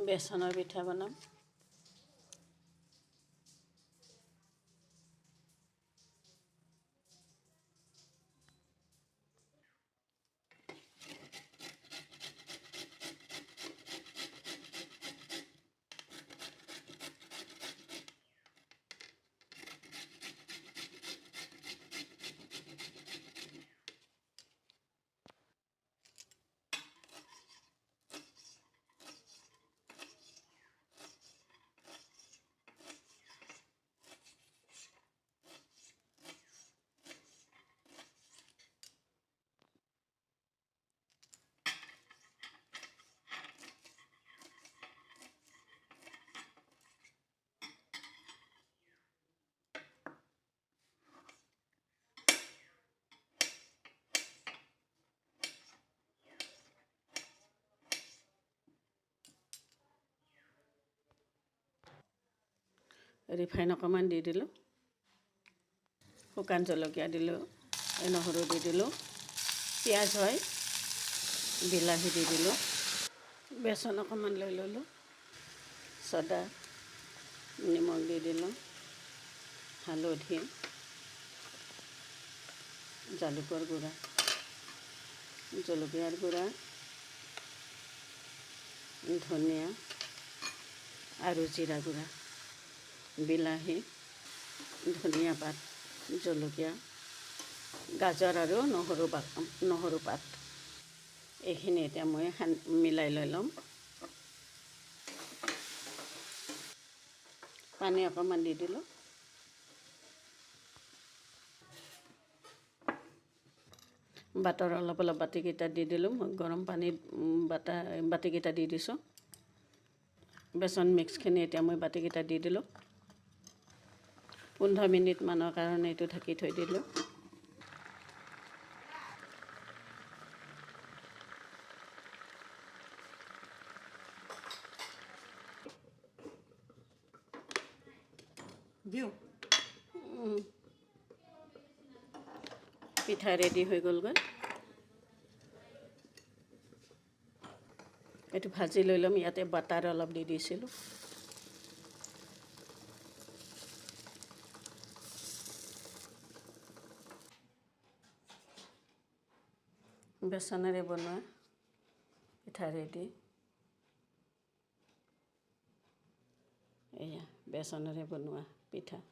বেচনৰ পিঠা বনাম। ৰিফাইন অকণমান দি দিলোঁ, শুকান জলকীয়া দিলোঁ, নহৰু দি দিলোঁ, পিঁয়াজ হয়, বিলাহী দি দিলোঁ, বেচন অকণমান লৈ ল'লোঁ, ছ'ডা, নিমখ দি দিলোঁ, হালধি, জালুকৰ গুড়া, জলকীয়াৰ গুড়া, ধনিয়া আৰু জিৰা গুড়া, বিলাহী, ধনিয়া পাত, জলকীয়া, গাজৰ আৰু নহৰু পাত এইখিনি এতিয়া মই মিলাই লৈ ল'ম। পানী অকণমান দি দিলোঁ। বাটাৰ অলপ বাতিকেইটা দি দিলোঁ। মই গৰম পানীত বাতিকেইটা দি দিছোঁ। বেচন মিক্সখিনি এতিয়া মই বাতিকেইটা দি দিলোঁ। 15 মিনিটমানৰ কাৰণে এইটো ঢাকি থৈ দিলোঁ। পিঠা ৰেডি হৈ গ'লগৈ। এইটো ভাজি লৈ ল'ম। ইয়াতে বাটাৰ অলপ দি দিছিলোঁ। বেচনেৰে বনোৱা পিঠা ৰেডি। এয়া বেচনেৰে বনোৱা পিঠা।